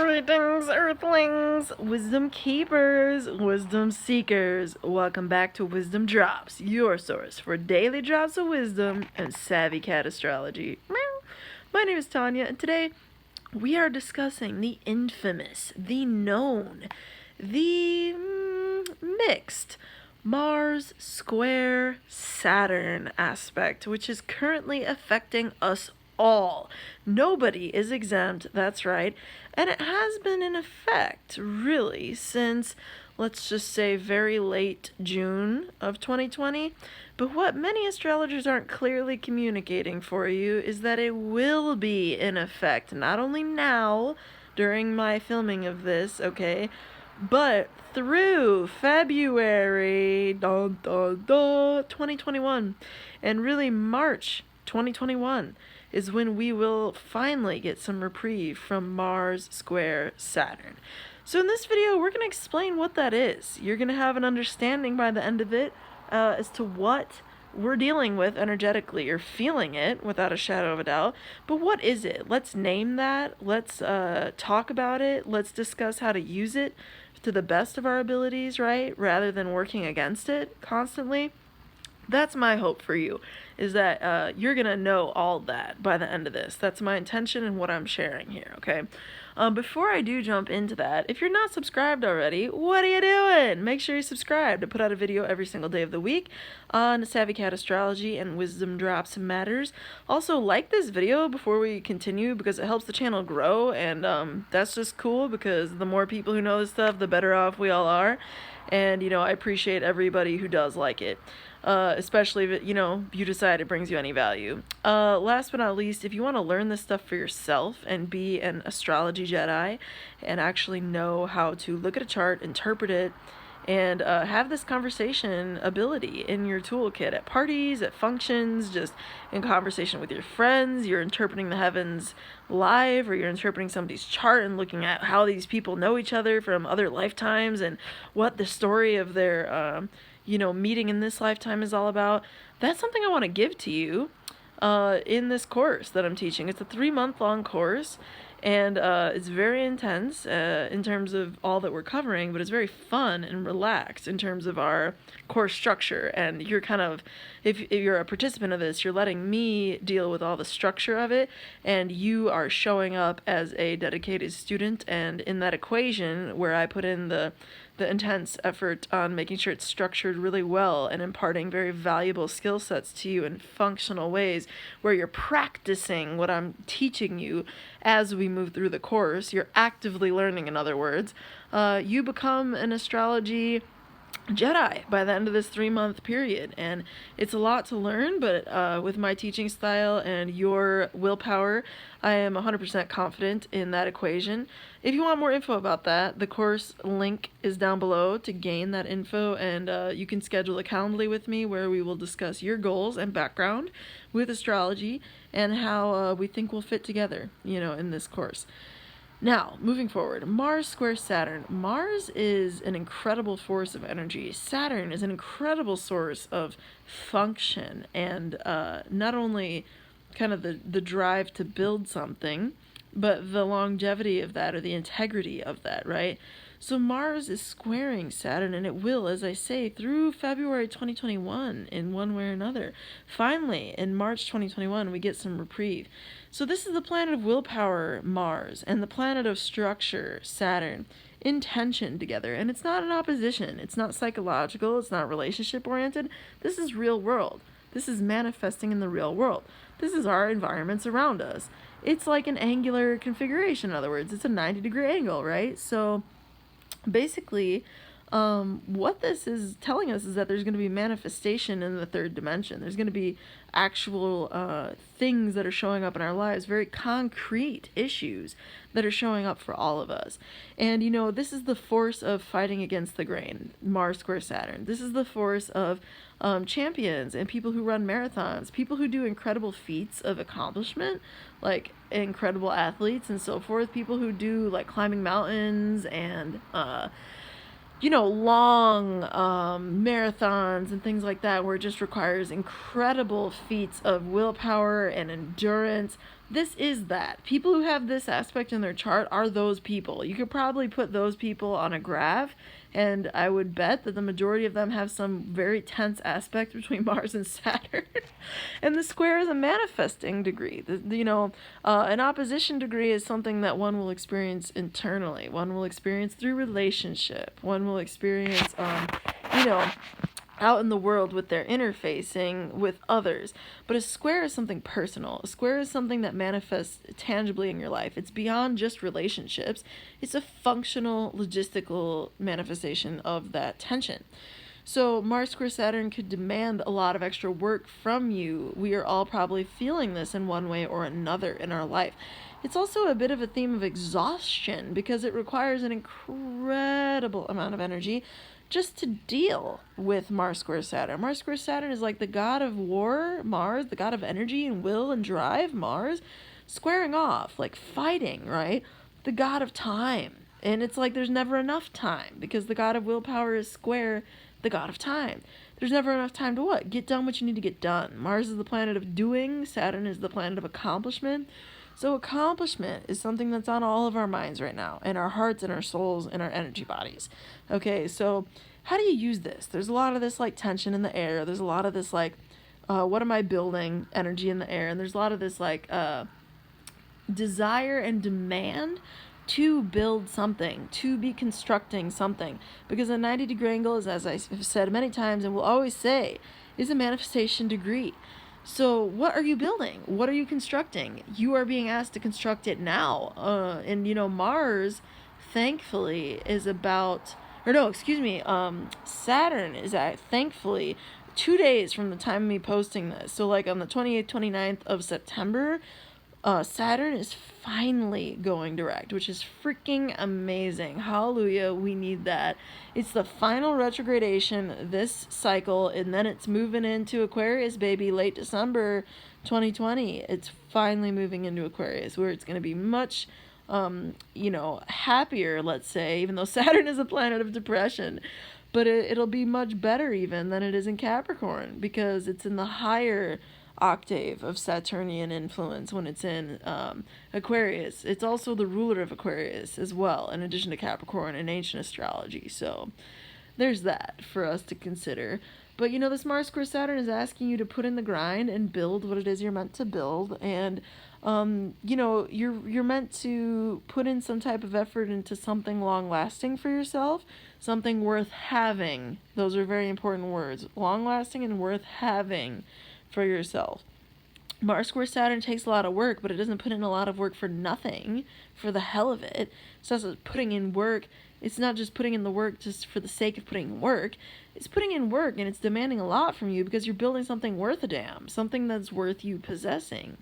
Greetings, Earthlings, Wisdom Keepers, Wisdom Seekers. Welcome back to WizdomDropz, your source for daily drops of wisdom and savvy cat astrology. Meow. My name is Tonia, and today we are discussing the infamous, the known, the mixed Mars square Saturn aspect, which is currently affecting us all. Nobody is exempt, that's right, and it has been in effect, really, since, let's just say, very late June of 2020. But what many astrologers aren't clearly communicating for you is that it will be in effect, not only now, during my filming of this, okay, but through February 2021, and really March 2021 is when we will finally get some reprieve from Mars square Saturn. So in this video, we're going to explain what that is. You're going to have an understanding by the end of it as to what we're dealing with energetically. You're feeling it without a shadow of a doubt. But what is it? Let's name that. Let's talk about it. Let's discuss how to use it to the best of our abilities, right? Rather than working against it constantly. That's my hope for you, is that you're going to know all that by the end of this. That's my intention and what I'm sharing here, okay? Before I do jump into that, if you're not subscribed already, what are you doing? Make sure you subscribe to put out a video every single day of the week on Savvy Cat Astrology and WizdomDropz matters. Also, like this video before we continue because it helps the channel grow, and that's just cool because the more people who know this stuff, the better off we all are. And, you know, I appreciate everybody who does like it. Especially if, you decide it brings you any value. Last but not least, if you want to learn this stuff for yourself and be an astrology Jedi and actually know how to look at a chart, interpret it, and have this conversation ability in your toolkit at parties, at functions, just in conversation with your friends, you're interpreting the heavens live, or you're interpreting somebody's chart and looking at how these people know each other from other lifetimes and what the story of their meeting in this lifetime is all about. That's something I want to give to you in this course that I'm teaching. It's a 3-month-long course, and it's very intense in terms of all that we're covering, but it's very fun and relaxed in terms of our course structure. And you're kind of, if you're a participant of this, you're letting me deal with all the structure of it, and you are showing up as a dedicated student, and in that equation where I put in the intense effort on making sure it's structured really well and imparting very valuable skill sets to you in functional ways where you're practicing what I'm teaching you as we move through the course. You're actively learning, in other words. You become an astrology Jedi by the end of this 3-month period, and it's a lot to learn, but with my teaching style and your willpower, I am 100% confident in that equation. If you want more info about that, the course link is down below to gain that info, and you can schedule a Calendly with me where we will discuss your goals and background with astrology and how we think we'll fit together, in this course. Now, moving forward, Mars square Saturn. Mars is an incredible force of energy. Saturn is an incredible source of function and not only kind of the drive to build something, but the longevity of that or the integrity of that, right? So Mars is squaring Saturn, and it will, as I say, through February 2021 in one way or another. Finally, in March 2021, we get some reprieve. So this is the planet of willpower, Mars, and the planet of structure, Saturn, in tension together. And it's not an opposition. It's not psychological. It's not relationship-oriented. This is real world. This is manifesting in the real world. This is our environments around us. It's like an angular configuration, in other words. It's a 90-degree angle, right? So basically, what this is telling us is that there's going to be manifestation in the third dimension. There's going to be actual things that are showing up in our lives, very concrete issues that are showing up for all of us. And, this is the force of fighting against the grain, Mars square Saturn. This is the force of champions and people who run marathons, people who do incredible feats of accomplishment, like incredible athletes and so forth, people who do like climbing mountains and long marathons and things like that, where it just requires incredible feats of willpower and endurance, this is that. People who have this aspect in their chart are those people. You could probably put those people on a graph, and I would bet that the majority of them have some very tense aspect between Mars and Saturn. And the square is a manifesting degree. An opposition degree is something that one will experience internally. One will experience through relationship. One will experience, out in the world with their interfacing with others. But a square is something personal. A square is something that manifests tangibly in your life. It's beyond just relationships. It's a functional, logistical manifestation of that tension. So Mars square Saturn could demand a lot of extra work from you. We are all probably feeling this in one way or another in our life. It's also a bit of a theme of exhaustion because it requires an incredible amount of energy just to deal with Mars square Saturn. Mars square Saturn is like the god of war, Mars, the god of energy and will and drive, Mars, squaring off, like fighting, right? The god of time. And it's like there's never enough time because the god of willpower is square the god of time. There's never enough time to what? Get done what you need to get done. Mars is the planet of doing. Saturn is the planet of accomplishment. So accomplishment is something that's on all of our minds right now, in our hearts, in our souls, in our energy bodies. Okay, so how do you use this? There's a lot of this like tension in the air. There's a lot of this like, what am I building? Energy in the air. And there's a lot of this like desire and demand to build something, to be constructing something. Because a 90-degree angle is, as I've said many times and will always say, is a manifestation degree. So what are you building? What are you constructing? You are being asked to construct it now. Mars, thankfully, is about, Saturn is thankfully 2 days from the time of me posting this. So like on the 28th, 29th of September, Saturn is finally going direct, which is freaking amazing. Hallelujah, we need that. It's the final retrogradation this cycle, and then it's moving into Aquarius, baby, late December 2020. It's finally moving into Aquarius, where it's going to be much, happier, let's say, even though Saturn is a planet of depression. But it'll be much better even than it is in Capricorn, because it's in the higher octave of Saturnian influence when it's in Aquarius. It's also the ruler of Aquarius as well, in addition to Capricorn in ancient astrology. So there's that for us to consider. But this Mars square Saturn is asking you to put in the grind and build what it is you're meant to build. And you're meant to put in some type of effort into something long lasting for yourself, something worth having. Those are very important words. Long lasting and worth having for yourself. Mars square Saturn takes a lot of work, but it doesn't put in a lot of work for nothing, for the hell of it. So it's putting in work. It's not just putting in the work just for the sake of putting in work. It's putting in work, and it's demanding a lot from you because you're building something worth a damn, something that's worth you possessing.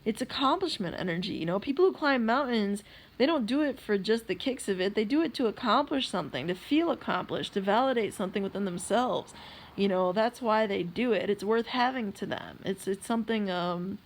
It's accomplishment energy. People who climb mountains, they don't do it for just the kicks of it. They do it to accomplish something, to feel accomplished, to validate something within themselves. That's why they do it. It's worth having to them. It's something of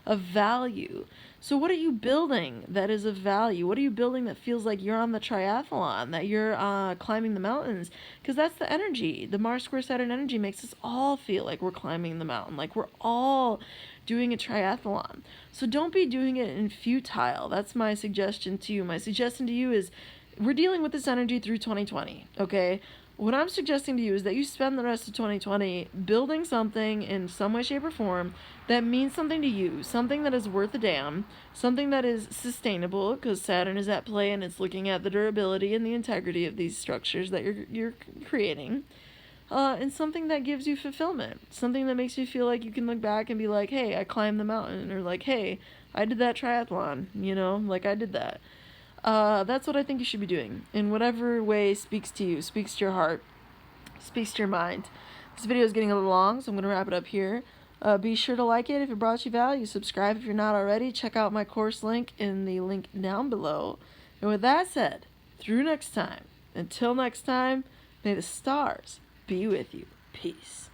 value. So what are you building that is of value? What are you building that feels like you're on the triathlon, that you're climbing the mountains? Because that's the energy. The Mars square Saturn energy makes us all feel like we're climbing the mountain, like we're all doing a triathlon. So don't be doing it in futile. That's my suggestion to you. My suggestion to you is we're dealing with this energy through 2020, okay? What I'm suggesting to you is that you spend the rest of 2020 building something in some way, shape, or form that means something to you, something that is worth a damn, something that is sustainable, because Saturn is at play and it's looking at the durability and the integrity of these structures that you're creating, and something that gives you fulfillment, something that makes you feel like you can look back and be like, hey, I climbed the mountain, or like, hey, I did that triathlon, like I did that. That's what I think you should be doing, in whatever way speaks to you, speaks to your heart, speaks to your mind. This video is getting a little long, so I'm going to wrap it up here. Be sure to like it if it brought you value. Subscribe if you're not already. Check out my course link in the link down below. And with that said, through next time, until next time, may the stars be with you. Peace.